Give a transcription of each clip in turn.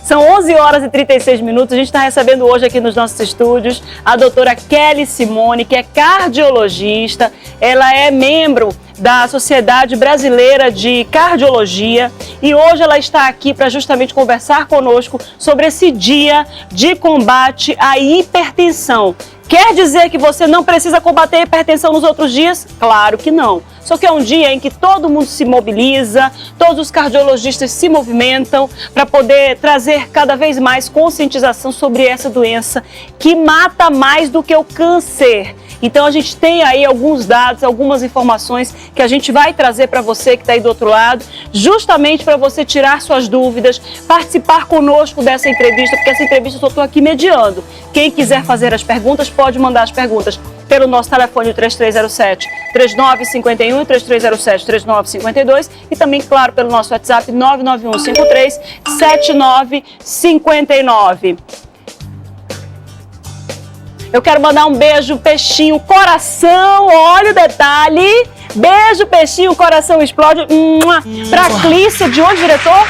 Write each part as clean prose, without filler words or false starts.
São 11 horas e 36 minutos. A gente está recebendo hoje aqui nos nossos estúdios a doutora Kelly Simone, que é cardiologista. Ela é membro da Sociedade Brasileira de Cardiologia e hoje ela está aqui para justamente conversar conosco sobre esse dia de combate à hipertensão. Quer dizer que você não precisa combater a hipertensão nos outros dias? Claro que não. Só que é um dia em que todo mundo se mobiliza, todos os cardiologistas se movimentam para poder trazer cada vez mais conscientização sobre essa doença que mata mais do que o câncer. Então a gente tem aí alguns dados, algumas informações que a gente vai trazer para você que está aí do outro lado, justamente para você tirar suas dúvidas, participar conosco dessa entrevista, porque essa entrevista eu só estou aqui mediando. Quem quiser fazer as perguntas, pode mandar as perguntas pelo nosso telefone 3307-3951 e 3307-3952 e também, claro, pelo nosso WhatsApp 99153-7959. Eu quero mandar um beijo, peixinho, coração, olha o detalhe. Beijo, peixinho, coração explode. Pra Clícia, de onde, diretor?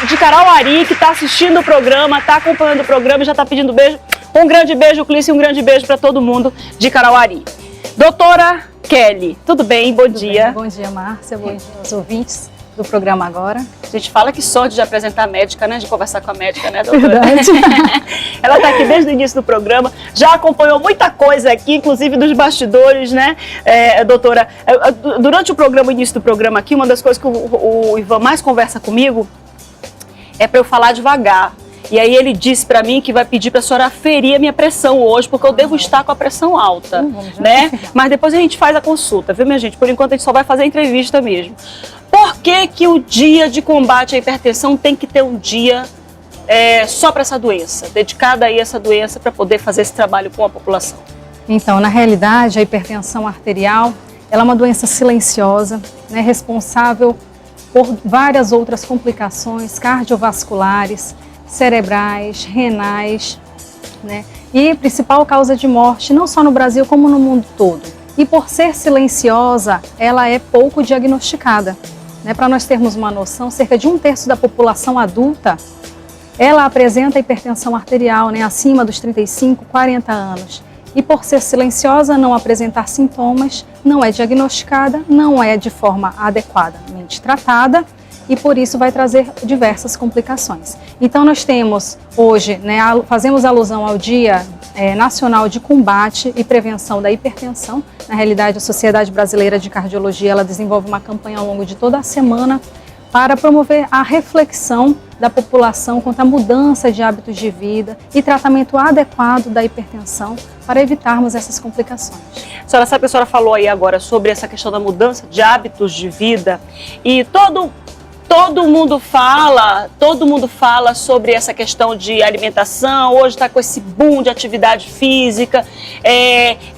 De Carauari, que tá assistindo o programa, tá acompanhando o programa e já tá pedindo beijo. Um grande beijo, Clícia, e um grande beijo para todo mundo de Carauari. Doutora Kelly, tudo bem? Bom dia. Bem. Bom dia, Márcia. Bom dia aos ouvintes do programa agora. A gente fala que sorte de apresentar a médica, né? De conversar com a médica, né, doutora? Verdade. Ela está aqui desde o início do programa, já acompanhou muita coisa aqui, inclusive dos bastidores, né, doutora? Durante o início do programa aqui, uma das coisas que o Ivan mais conversa comigo é para eu falar devagar. E aí ele disse para mim que vai pedir para a senhora aferir a minha pressão hoje, porque eu devo estar com a pressão alta, né? Mas depois a gente faz a consulta, viu, minha gente? Por enquanto a gente só vai fazer a entrevista mesmo. Por que o dia de combate à hipertensão tem que ter um dia só para essa doença, dedicado aí a essa doença para poder fazer esse trabalho com a população? Então, na realidade, a hipertensão arterial, ela é uma doença silenciosa, né, responsável por várias outras complicações cardiovasculares, cerebrais, renais, né? E principal causa de morte, não só no Brasil, como no mundo todo. E por ser silenciosa, ela é pouco diagnosticada. Né? Para nós termos uma noção, cerca de 1/3 da população adulta, ela apresenta hipertensão arterial, né? Acima dos 35, 40 anos. E por ser silenciosa, não apresentar sintomas, não é diagnosticada, não é de forma adequadamente tratada, e por isso vai trazer diversas complicações. Então nós temos hoje, né, fazemos alusão ao Dia Nacional de Combate e Prevenção da Hipertensão. Na realidade, a Sociedade Brasileira de Cardiologia, ela desenvolve uma campanha ao longo de toda a semana para promover a reflexão da população quanto à mudança de hábitos de vida e tratamento adequado da hipertensão para evitarmos essas complicações. A senhora sabe que a senhora falou aí agora sobre essa questão da mudança de hábitos de vida e todo mundo fala sobre essa questão de alimentação, hoje está com esse boom de atividade física,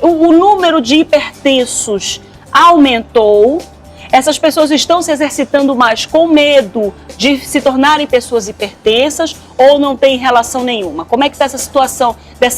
o número de hipertensos aumentou, essas pessoas estão se exercitando mais com medo de se tornarem pessoas hipertensas ou não tem relação nenhuma? Como é que está essa situação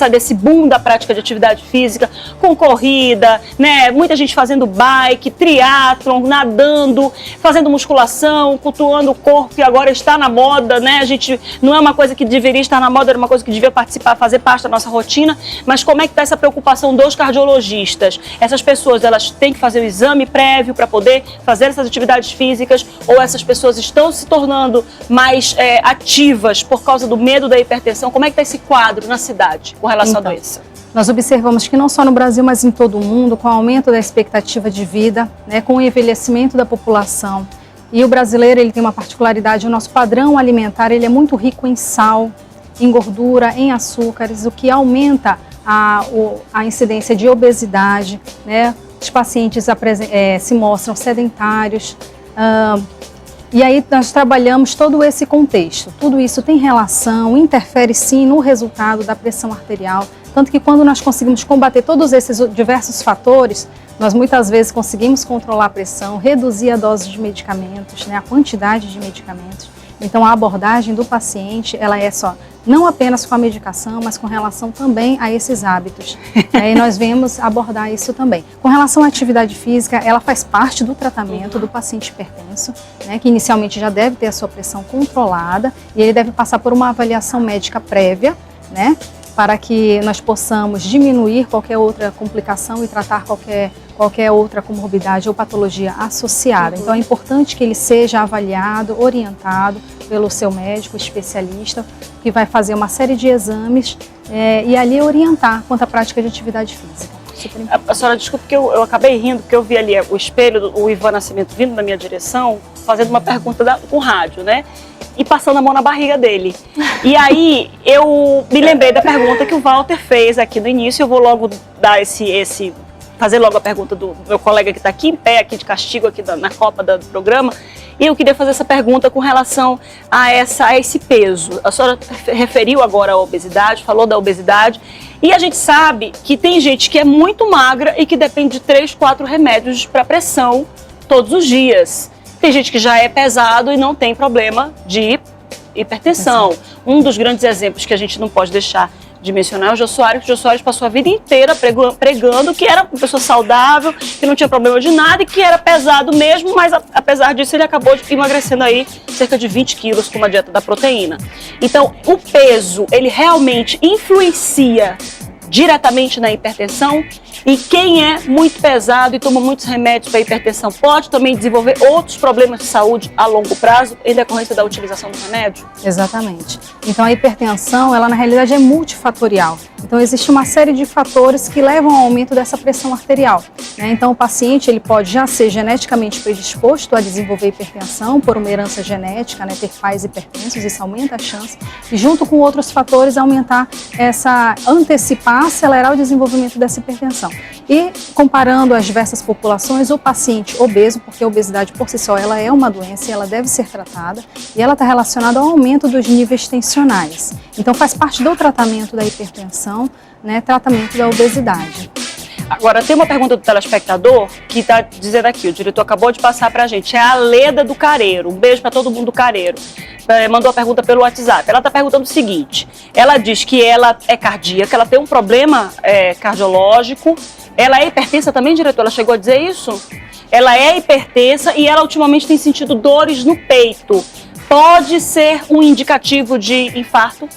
desse boom da prática de atividade física, com corrida, né? Muita gente fazendo bike, triatlon, nadando, fazendo musculação, cultuando o corpo, que agora está na moda, né? A gente não é uma coisa que deveria estar na moda, era uma coisa que devia participar, fazer parte da nossa rotina, mas como é que está essa preocupação dos cardiologistas? Essas pessoas, elas têm que fazer o exame prévio para poder fazer essas atividades físicas, ou essas pessoas estão se tornando mais ativas por causa do medo da hipertensão? Como é que está esse quadro na cidade com relação à doença? Nós observamos que não só no Brasil, mas em todo o mundo, com o aumento da expectativa de vida, né, com o envelhecimento da população, e o brasileiro, ele tem uma particularidade, o nosso padrão alimentar, ele é muito rico em sal, em gordura, em açúcares, o que aumenta a incidência de obesidade, né? Os pacientes se mostram sedentários, e aí nós trabalhamos todo esse contexto. Tudo isso tem relação, interfere sim no resultado da pressão arterial, tanto que quando nós conseguimos combater todos esses diversos fatores, nós muitas vezes conseguimos controlar a pressão, reduzir a dose de medicamentos, né, a quantidade de medicamentos, Então a abordagem do paciente, ela é só, não apenas com a medicação, mas com relação também a esses hábitos. E nós vemos abordar isso também. Com relação à atividade física, ela faz parte do tratamento do paciente hipertenso, né, que inicialmente já deve ter a sua pressão controlada e ele deve passar por uma avaliação médica prévia, né, para que nós possamos diminuir qualquer outra complicação e tratar qualquer outra comorbidade ou patologia associada. Então é importante que ele seja avaliado, orientado pelo seu médico especialista, que vai fazer uma série de exames e ali orientar quanto à prática de atividade física. A senhora, desculpa, porque eu acabei rindo, porque eu vi ali o espelho, o Ivan Nascimento vindo na minha direção, fazendo uma pergunta com rádio, né? E passando a mão na barriga dele. E aí eu me lembrei da pergunta que o Walter fez aqui no início. Eu vou logo dar fazer logo a pergunta do meu colega que está aqui em pé, aqui de castigo, aqui na copa do programa. E eu queria fazer essa pergunta com relação a esse peso. A senhora referiu agora à obesidade, falou da obesidade. E a gente sabe que tem gente que é muito magra e que depende de 3, 4 remédios para pressão todos os dias. Tem gente que já é pesado e não tem problema de hipertensão. Um dos grandes exemplos que a gente não pode deixar de mencionar é o Jô Soares. O Jô Soares passou a vida inteira pregando que era uma pessoa saudável, que não tinha problema de nada e que era pesado mesmo, mas apesar disso ele acabou emagrecendo aí cerca de 20 quilos com uma dieta da proteína. Então, o peso, ele realmente influencia diretamente na hipertensão, e quem é muito pesado e toma muitos remédios para hipertensão pode também desenvolver outros problemas de saúde a longo prazo em decorrência da utilização do remédio? Exatamente. Então a hipertensão, ela na realidade é multifatorial. Então existe uma série de fatores que levam ao aumento dessa pressão arterial, né? Então o paciente ele pode já ser geneticamente predisposto a desenvolver hipertensão por uma herança genética, né? Ter pais hipertensos, isso aumenta a chance, e junto com outros fatores antecipar, acelerar o desenvolvimento dessa hipertensão. E comparando as diversas populações, o paciente obeso, porque a obesidade por si só ela é uma doença e ela deve ser tratada, e ela está relacionada ao aumento dos níveis tensionais. Então faz parte do tratamento da hipertensão, né, tratamento da obesidade. Agora, tem uma pergunta do telespectador que está dizendo aqui, o diretor acabou de passar para a gente, é a Leda do Careiro, um beijo para todo mundo do Careiro, mandou a pergunta pelo WhatsApp. Ela está perguntando o seguinte, ela diz que ela é cardíaca, ela tem um problema cardiológico, ela é hipertensa também, diretor? Ela chegou a dizer isso? Ela é hipertensa e ela ultimamente tem sentido dores no peito. Pode ser um indicativo de infarto?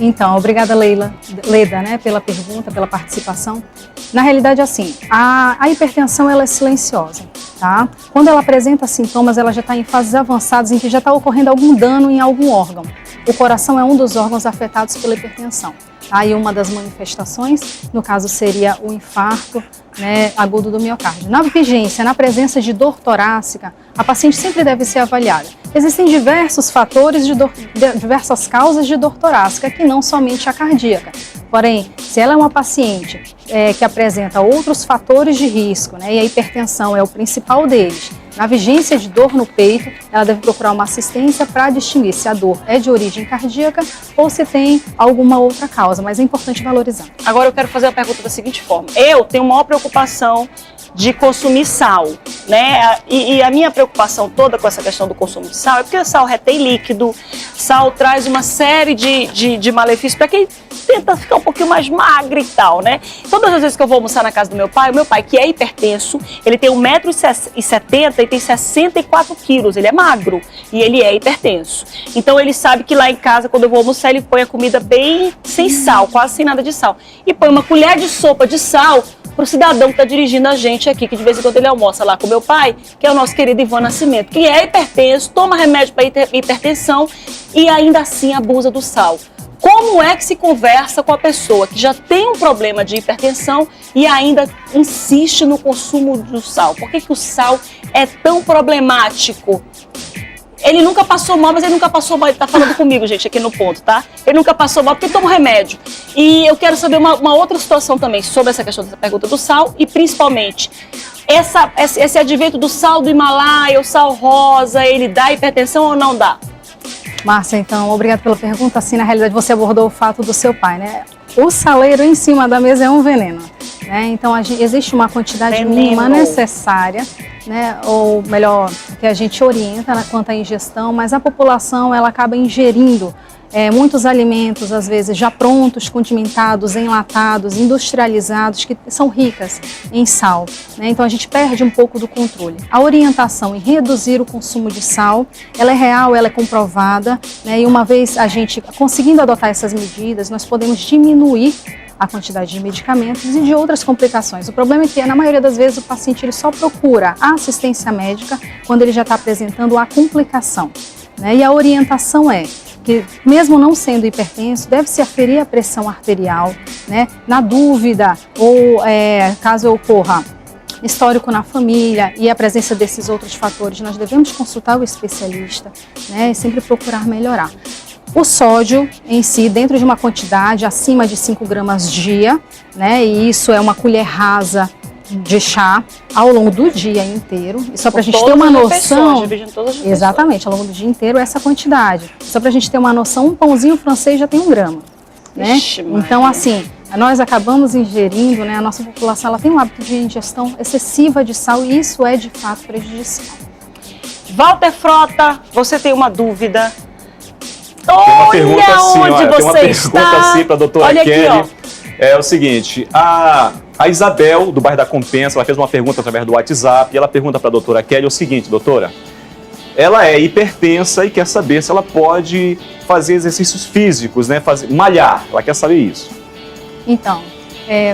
Então, obrigada Leda, né, pela pergunta, pela participação. Na realidade, assim, a hipertensão ela é silenciosa, tá? Quando ela apresenta sintomas, ela já está em fases avançadas em que já está ocorrendo algum dano em algum órgão. O coração é um dos órgãos afetados pela hipertensão. Tá? E uma das manifestações, no caso, seria o infarto, né, agudo do miocárdio. Na vigência, na presença de dor torácica, a paciente sempre deve ser avaliada. Existem diversos fatores diversas causas de dor torácica, que não somente a cardíaca. Porém, se ela é uma paciente que apresenta outros fatores de risco, né, e a hipertensão é o principal deles, na vigência de dor no peito, ela deve procurar uma assistência para distinguir se a dor é de origem cardíaca ou se tem alguma outra causa, mas é importante valorizar. Agora eu quero fazer a pergunta da seguinte forma. Eu tenho maior preocupação de consumir sal, né? E a minha preocupação toda com essa questão do consumo de sal é porque o sal retém líquido, sal traz uma série de malefícios para quem tenta ficar um pouquinho mais magro e tal, né? Todas as vezes que eu vou almoçar na casa do meu pai, o meu pai, que é hipertenso, ele tem 1,70 m e tem 64 quilos, ele é magro e ele é hipertenso. Então ele sabe que lá em casa, quando eu vou almoçar, ele põe a comida bem sem sal, quase sem nada de sal. E põe uma colher de sopa de sal pro cidadão que está dirigindo a gente aqui, que de vez em quando ele almoça lá com meu pai, que é o nosso querido Ivan Nascimento, que é hipertenso, toma remédio para hipertensão e ainda assim abusa do sal. Como é que se conversa com a pessoa que já tem um problema de hipertensão e ainda insiste no consumo do sal? Por que o sal é tão problemático? Ele nunca passou mal, mas ele nunca passou mal. Ele tá falando comigo, gente, aqui no ponto, tá? Ele nunca passou mal porque toma remédio. E eu quero saber uma outra situação também sobre essa questão dessa pergunta do sal e principalmente esse advento do sal do Himalaia, o sal rosa, ele dá hipertensão ou não dá? Márcia, então, obrigada pela pergunta. Assim, na realidade, você abordou o fato do seu pai, né? O saleiro em cima da mesa é um veneno. né? Então existe uma quantidade Veneno. mínima necessária, né? Ou melhor, que a gente orienta, né, quanto à ingestão, mas a população ela acaba ingerindo muitos alimentos, às vezes já prontos, condimentados, enlatados, industrializados, que são ricas em sal, né? Então a gente perde um pouco do controle. A orientação em reduzir o consumo de sal, ela é real, ela é comprovada, né? E uma vez a gente conseguindo adotar essas medidas, nós podemos diminuir a quantidade de medicamentos e de outras complicações. O problema é que, na maioria das vezes, o paciente ele só procura a assistência médica quando ele já está apresentando a complicação, né? E a orientação é que, mesmo não sendo hipertenso, deve-se aferir a pressão arterial, né? Na dúvida ou caso ocorra histórico na família e a presença desses outros fatores, nós devemos consultar o especialista, né? E sempre procurar melhorar. O sódio em si, dentro de uma quantidade acima de 5 gramas dia, né? E isso é uma colher rasa de chá ao longo do dia inteiro. E só para a gente ter uma noção, exatamente, ao longo do dia inteiro essa quantidade. Só para a gente ter uma noção, um pãozinho francês já tem 1 grama, né? Então, assim, nós acabamos ingerindo, né? A nossa população ela tem um hábito de ingestão excessiva de sal e isso é de fato prejudicial. Walter Frota, você tem uma dúvida? Tem uma pergunta assim, onde olha, você tem uma pergunta está? assim para a doutora Olha Kelly. aqui, ó. É o seguinte, a Isabel, do bairro da Compensa, ela fez uma pergunta através do WhatsApp e ela pergunta para a doutora Kelly o seguinte, doutora, ela é hipertensa e quer saber se ela pode fazer exercícios físicos, né, malhar, ela quer saber isso. Então,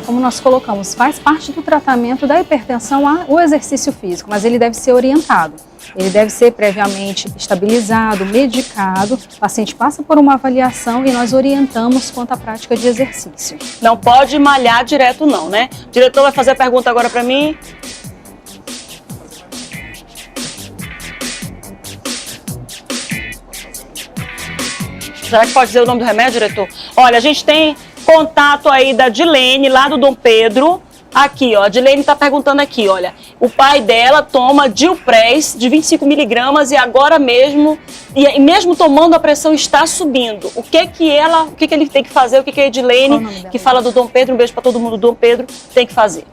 como nós colocamos, faz parte do tratamento da hipertensão o exercício físico, mas ele deve ser orientado. Ele deve ser previamente estabilizado, medicado, o paciente passa por uma avaliação e nós orientamos quanto à prática de exercício. Não pode malhar direto não, né? O diretor vai fazer a pergunta agora para mim. Será que pode dizer o nome do remédio, diretor? Olha, a gente tem contato aí da Dilene, lá do Dom Pedro. Aqui, ó, a Dilene está perguntando aqui, olha, o pai dela toma Dilpress de 25 miligramas e agora mesmo, e mesmo tomando a pressão está subindo. O que ele tem que fazer, o que a Edilene, que fala do Dom Pedro, um beijo para todo mundo do Dom Pedro, tem que fazer?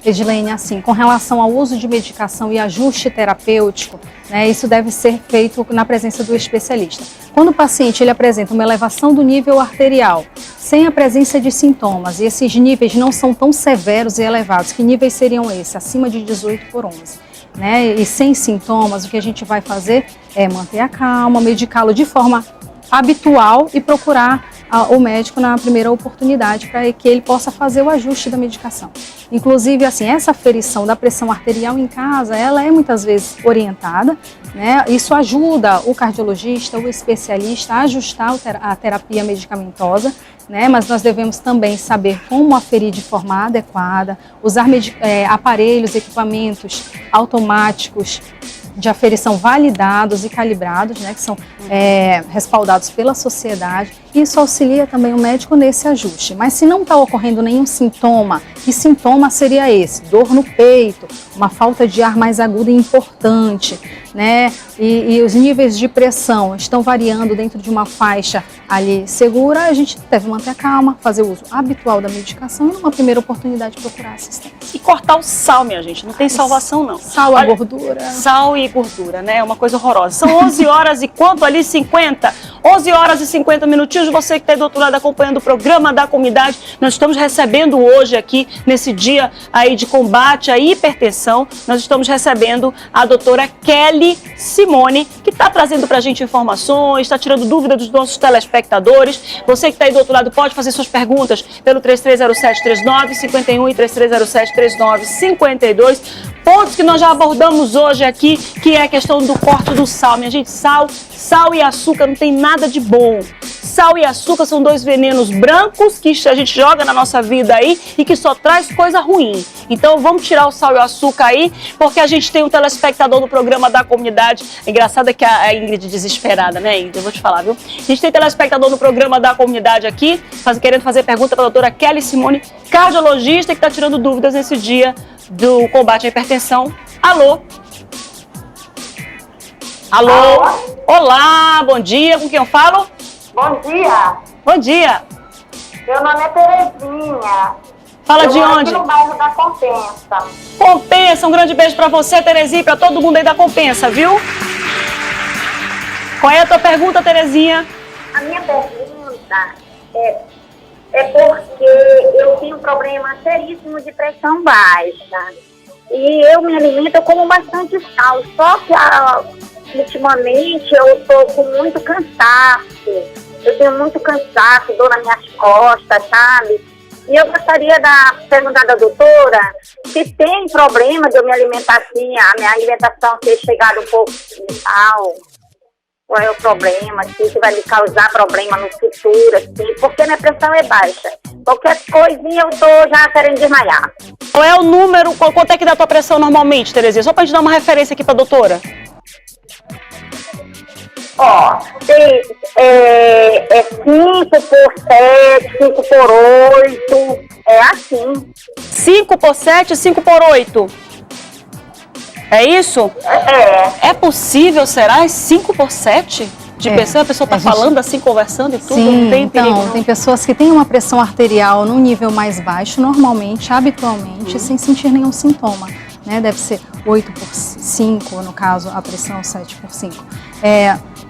Edilene, assim, com relação ao uso de medicação e ajuste terapêutico, né, isso deve ser feito na presença do especialista. Quando o paciente ele apresenta uma elevação do nível arterial, sem a presença de sintomas, e esses níveis não são tão severos e elevados, que níveis seriam esses? Acima de 18/11. Né? E sem sintomas, o que a gente vai fazer é manter a calma, medicá-lo de forma habitual e procurar o médico na primeira oportunidade para que ele possa fazer o ajuste da medicação. Inclusive, assim, essa aferição da pressão arterial em casa, ela é muitas vezes orientada, né? Isso ajuda o cardiologista, o especialista a ajustar a terapia medicamentosa, né? Mas nós devemos também saber como aferir de forma adequada, usar aparelhos, equipamentos automáticos de aferição validados e calibrados, né, que são respaldados pela sociedade. Isso auxilia também o médico nesse ajuste. Mas se não está ocorrendo nenhum sintoma, que sintoma seria esse? Dor no peito, uma falta de ar mais aguda e importante, né? E os níveis de pressão estão variando dentro de uma faixa ali segura, a gente deve manter a calma, fazer o uso habitual da medicação e numa primeira oportunidade procurar assistência. E cortar o sal, minha gente, não tem salvação não. Sal, a gordura. Sal e gordura, né? É uma coisa horrorosa. São 11 horas e quanto ali? 50? 11 horas e 50 minutinhos. Você que está aí do outro lado acompanhando o programa da comunidade, nós estamos recebendo hoje aqui, nesse dia aí de combate à hipertensão, nós estamos recebendo a doutora Kelly Simone, que está trazendo para a gente informações, está tirando dúvidas dos nossos telespectadores. Você que está aí do outro lado pode fazer suas perguntas pelo 33073951 e 33073952. Pontos que nós já abordamos hoje aqui, que é a questão do corte do sal. Minha gente, sal e açúcar não tem nada de bom. Sal e açúcar são dois venenos brancos que a gente joga na nossa vida aí e que só traz coisa ruim. Então vamos tirar o sal e o açúcar aí, porque a gente tem um telespectador no programa da comunidade. É engraçado que a Ingrid desesperada, né, Ingrid? Eu vou te falar, viu? A gente tem telespectador no programa da comunidade aqui, querendo fazer pergunta para a doutora Kelly Simone, cardiologista, que está tirando dúvidas nesse dia do combate à hipertensão. Alô? Alô? Olá, bom dia, com quem eu falo? Bom dia, Bom dia. meu nome é Terezinha. Fala Eu de moro onde? aqui no bairro da Compensa. Compensa, um grande beijo pra você, Terezinha, e pra todo mundo aí da Compensa, viu? Qual é a tua pergunta, Terezinha? A minha pergunta é porque eu tenho um problema seríssimo de pressão baixa. E eu me alimento, eu como bastante sal. Só que ultimamente eu estou com muito cansaço. Eu tenho muito cansaço, dor nas minhas costas, sabe? E eu gostaria de perguntar da doutora se tem problema de eu me alimentar assim, a minha alimentação ter chegado um pouco de sal. Qual é o problema? Se isso vai me causar problema no futuro, assim, porque minha pressão é baixa. Qualquer coisinha eu tô já querendo desmaiar. Qual é o número, quanto é que dá a tua pressão normalmente, Terezinha? Só pra gente dar uma referência aqui pra doutora. Ó, é 5 por 7, 5 por 8, é assim. 5 por 7, 5 por 8. É isso? É. É possível, será? 5 por 7? De pessoa, a pessoa tá falando assim, conversando e tudo, Sim, não tem perigo, então, não. tem pessoas que têm uma pressão arterial num nível mais baixo, normalmente, habitualmente, sem sentir nenhum sintoma, né? Deve ser 8 por 5, no caso, a pressão 7 por 5.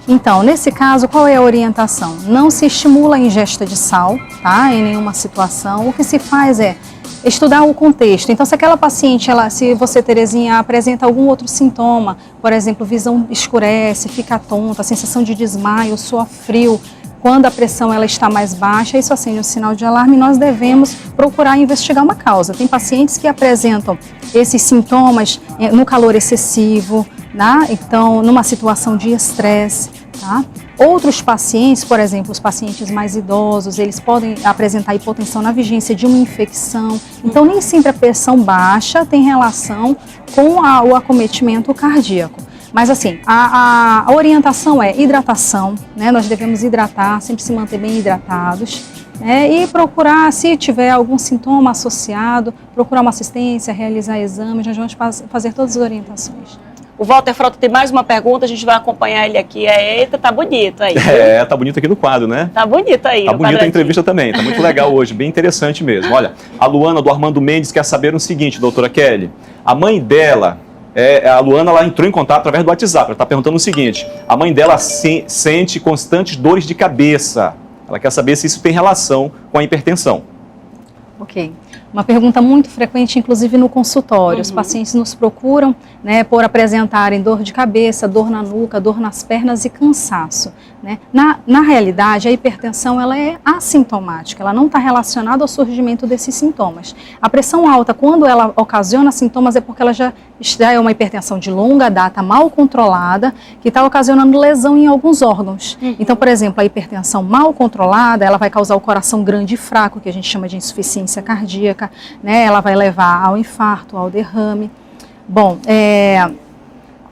Então, nesse caso, qual é a orientação? Não se estimula a ingesta de sal, tá? Em nenhuma situação. O que se faz é estudar o contexto. Então, se aquela paciente, se você, Terezinha, apresenta algum outro sintoma, por exemplo, visão escurece, fica tonta, sensação de desmaio, suor frio, quando a pressão ela está mais baixa, isso acende um sinal de alarme e nós devemos procurar investigar uma causa. Tem pacientes que apresentam esses sintomas no calor excessivo, né? Então, numa situação de estresse, tá? Outros pacientes, por exemplo, os pacientes mais idosos, eles podem apresentar hipotensão na vigência de uma infecção. Então, nem sempre a pressão baixa tem relação com o acometimento cardíaco. Mas assim, a orientação é hidratação, né? Nós devemos hidratar, sempre se manter bem hidratados, né? E procurar, se tiver algum sintoma associado, procurar uma assistência, realizar exames, nós vamos fazer todas as orientações. O Walter Frota tem mais uma pergunta, a gente vai acompanhar ele aqui. Eita, tá bonito aí. Tá bonito aqui no quadro, né? Tá bonito aí. Tá bonita a entrevista também, tá muito legal hoje, bem interessante mesmo. Olha, a Luana do Armando Mendes quer saber o seguinte, doutora Kelly. A mãe dela, a Luana, ela entrou em contato através do WhatsApp, ela está perguntando o seguinte, a mãe dela sente constantes dores de cabeça. Ela quer saber se isso tem relação com a hipertensão. Ok. Uma pergunta muito frequente, inclusive no consultório. Os pacientes nos procuram, né, por apresentarem dor de cabeça, dor na nuca, dor nas pernas e cansaço, né? Na realidade, a hipertensão ela é assintomática, ela não está relacionada ao surgimento desses sintomas. A pressão alta, quando ela ocasiona sintomas, é porque ela já é uma hipertensão de longa data, mal controlada, que está ocasionando lesão em alguns órgãos. Então, por exemplo, a hipertensão mal controlada, ela vai causar o coração grande e fraco, que a gente chama de insuficiência cardíaca, né? Ela vai levar ao infarto, ao derrame. Bom,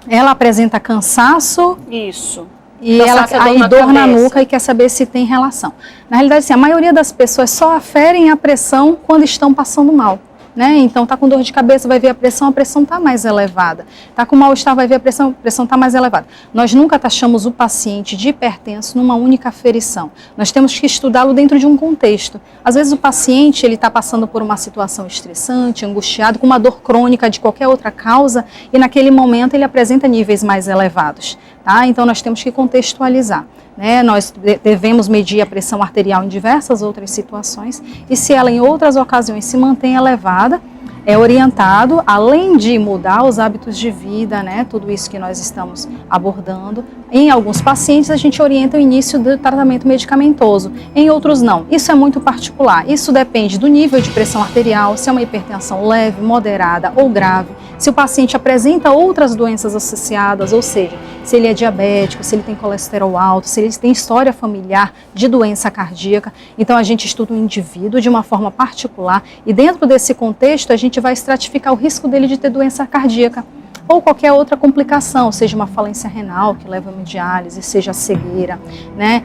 ela apresenta cansaço. Isso. E ela aí dor na nuca e quer saber se tem relação. Na realidade, assim, a maioria das pessoas só aferem a pressão quando estão passando mal, né? Então, tá com dor de cabeça, vai ver a pressão tá mais elevada. Tá com mal-estar, vai ver a pressão tá mais elevada. Nós nunca taxamos o paciente de hipertenso numa única aferição. Nós temos que estudá-lo dentro de um contexto. Às vezes o paciente, ele está passando por uma situação estressante, angustiado, com uma dor crônica de qualquer outra causa, e naquele momento ele apresenta níveis mais elevados, tá? Então, nós temos que contextualizar, né? Nós devemos medir a pressão arterial em diversas outras situações e se ela em outras ocasiões se mantém elevada, é orientado, além de mudar os hábitos de vida, né, tudo isso que nós estamos abordando. Em alguns pacientes a gente orienta o início do tratamento medicamentoso, em outros não. Isso é muito particular, isso depende do nível de pressão arterial, se é uma hipertensão leve, moderada ou grave, se o paciente apresenta outras doenças associadas, ou seja, se ele é diabético, se ele tem colesterol alto, se ele tem história familiar de doença cardíaca. Então a gente estuda o indivíduo de uma forma particular e dentro desse contexto a gente vai estratificar o risco dele de ter doença cardíaca ou qualquer outra complicação, seja uma falência renal que leva a hemodiálise, seja a cegueira, né?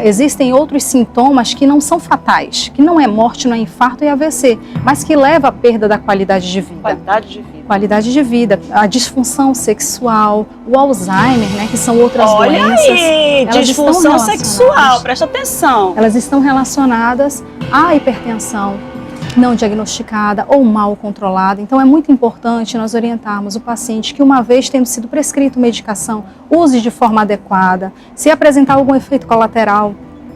Existem outros sintomas que não são fatais, que não é morte, não é infarto e AVC, mas que leva à perda da qualidade de vida. Qualidade de vida. Qualidade de vida, a disfunção sexual, o Alzheimer, né, que são outras doenças. Olha aí, disfunção sexual, presta atenção. Elas estão relacionadas à hipertensão, não diagnosticada ou mal controlada. Então é muito importante nós orientarmos o paciente que, uma vez tendo sido prescrito medicação, use de forma adequada. Se apresentar algum efeito colateral,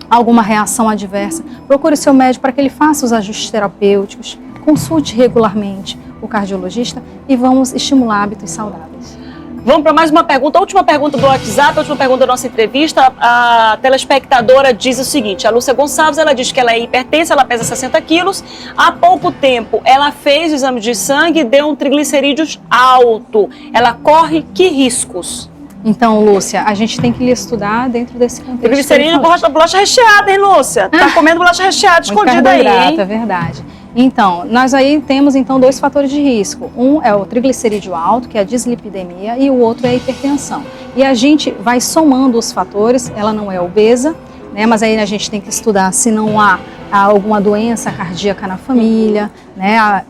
alguma reação adversa, procure o seu médico para que ele faça os ajustes terapêuticos, consulte regularmente o cardiologista e vamos estimular hábitos saudáveis. Vamos para mais uma pergunta, a última pergunta do WhatsApp, a última pergunta da nossa entrevista. A telespectadora diz o seguinte: a Lúcia Gonçalves, ela diz que ela é hipertensa, ela pesa 60 quilos. Há pouco tempo ela fez o exame de sangue e deu um triglicerídeos alto. Ela corre que riscos? Então, Lúcia, a gente tem que lhe estudar dentro desse contexto. Triglicerídeo é bolacha recheada, hein, Lúcia? Tá comendo bolacha recheada escondida aí, hein? É verdade. Então, nós aí temos então 2 fatores de risco. Um é o triglicerídeo alto, que é a dislipidemia, e o outro é a hipertensão. E a gente vai somando os fatores, ela não é obesa, né, mas aí a gente tem que estudar se não há alguma doença cardíaca na família, né,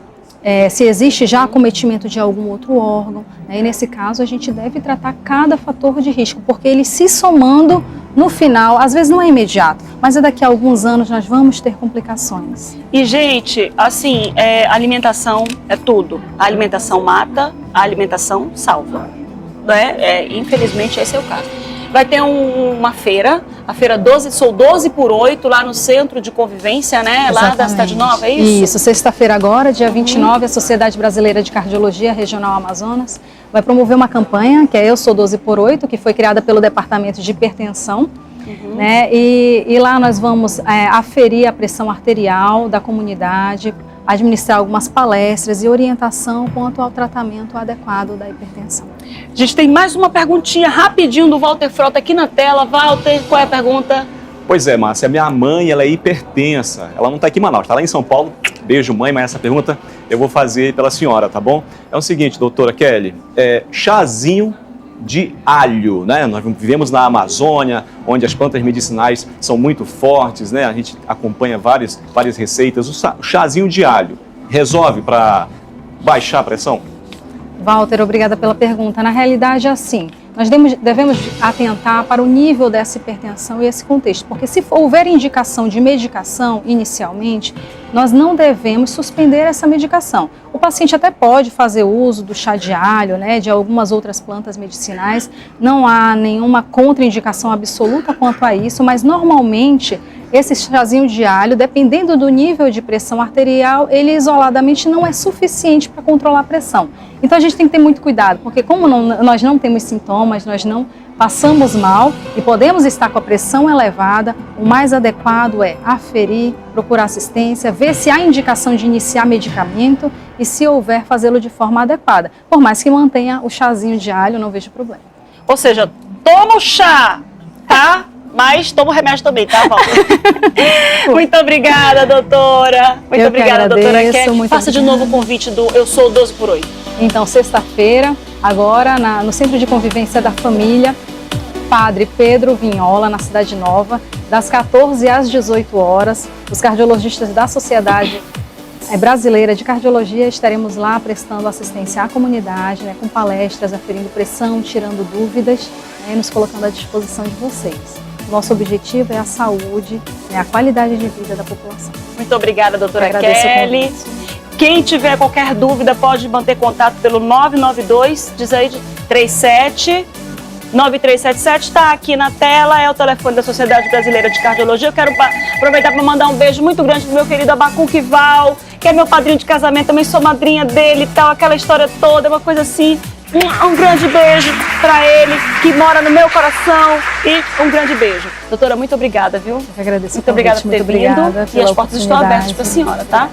se existe já acometimento de algum outro órgão, né, e nesse caso a gente deve tratar cada fator de risco, porque ele se somando no final, às vezes não é imediato, mas é daqui a alguns anos nós vamos ter complicações. E, gente, assim, alimentação é tudo. A alimentação mata, a alimentação salva. Né? Infelizmente, esse é o caso. Vai ter uma feira, a feira 12 por 8, lá no Centro de Convivência, né? Lá da Cidade Nova, é isso? Isso, sexta-feira agora, dia 29, a Sociedade Brasileira de Cardiologia Regional Amazonas vai promover uma campanha, que é Eu Sou 12 por 8, que foi criada pelo Departamento de Hipertensão, né? E lá nós vamos aferir a pressão arterial da comunidade, administrar algumas palestras e orientação quanto ao tratamento adequado da hipertensão. A gente tem mais uma perguntinha rapidinho do Walter Frota aqui na tela. Walter, qual é a pergunta? Pois é, Márcia, minha mãe, ela é hipertensa. Ela não está aqui em Manaus, está lá em São Paulo. Beijo, mãe, mas essa pergunta eu vou fazer pela senhora, tá bom? É o seguinte, doutora Kelly, chazinho de alho, né? Nós vivemos na Amazônia, onde as plantas medicinais são muito fortes, né? A gente acompanha várias receitas. O chazinho de alho resolve para baixar a pressão? Walter, obrigada pela pergunta. Na realidade é assim, nós devemos atentar para o nível dessa hipertensão e esse contexto, porque se houver indicação de medicação inicialmente, nós não devemos suspender essa medicação. O paciente até pode fazer uso do chá de alho, né, de algumas outras plantas medicinais, não há nenhuma contraindicação absoluta quanto a isso, mas normalmente esse chazinho de alho, dependendo do nível de pressão arterial, ele isoladamente não é suficiente para controlar a pressão. Então a gente tem que ter muito cuidado, porque como nós não temos sintomas, nós não passamos mal e podemos estar com a pressão elevada, o mais adequado é aferir, procurar assistência, ver se há indicação de iniciar medicamento e, se houver, fazê-lo de forma adequada. Por mais que mantenha o chazinho de alho, não vejo problema. Ou seja, toma o chá, tá? Mas toma o remédio também, tá, Walter? Muito obrigada, doutora. Muito obrigada, doutora Kelly. Faça de novo o convite do Eu Sou 12 por 8. Então, sexta-feira, agora no Centro de Convivência da Família, Padre Pedro Vinhola, na Cidade Nova, das 14 às 18 horas. Os cardiologistas da Sociedade Brasileira de Cardiologia estaremos lá prestando assistência à comunidade, né, com palestras, aferindo pressão, tirando dúvidas, né, nos colocando à disposição de vocês. Nosso objetivo é a saúde, né, a qualidade de vida da população. Muito obrigada, doutora Kelly. Quem tiver qualquer dúvida pode manter contato pelo 992 37 9377, está aqui na tela, é o telefone da Sociedade Brasileira de Cardiologia. Eu quero aproveitar para mandar um beijo muito grande pro meu querido Abacuque Val, que é meu padrinho de casamento, também sou madrinha dele e tal, aquela história toda, uma coisa assim. Um grande beijo para ele, que mora no meu coração, e um grande beijo. Doutora, muito obrigada, viu? Eu agradeço. Muito obrigada por ter vindo, e as portas estão abertas para a senhora, tá?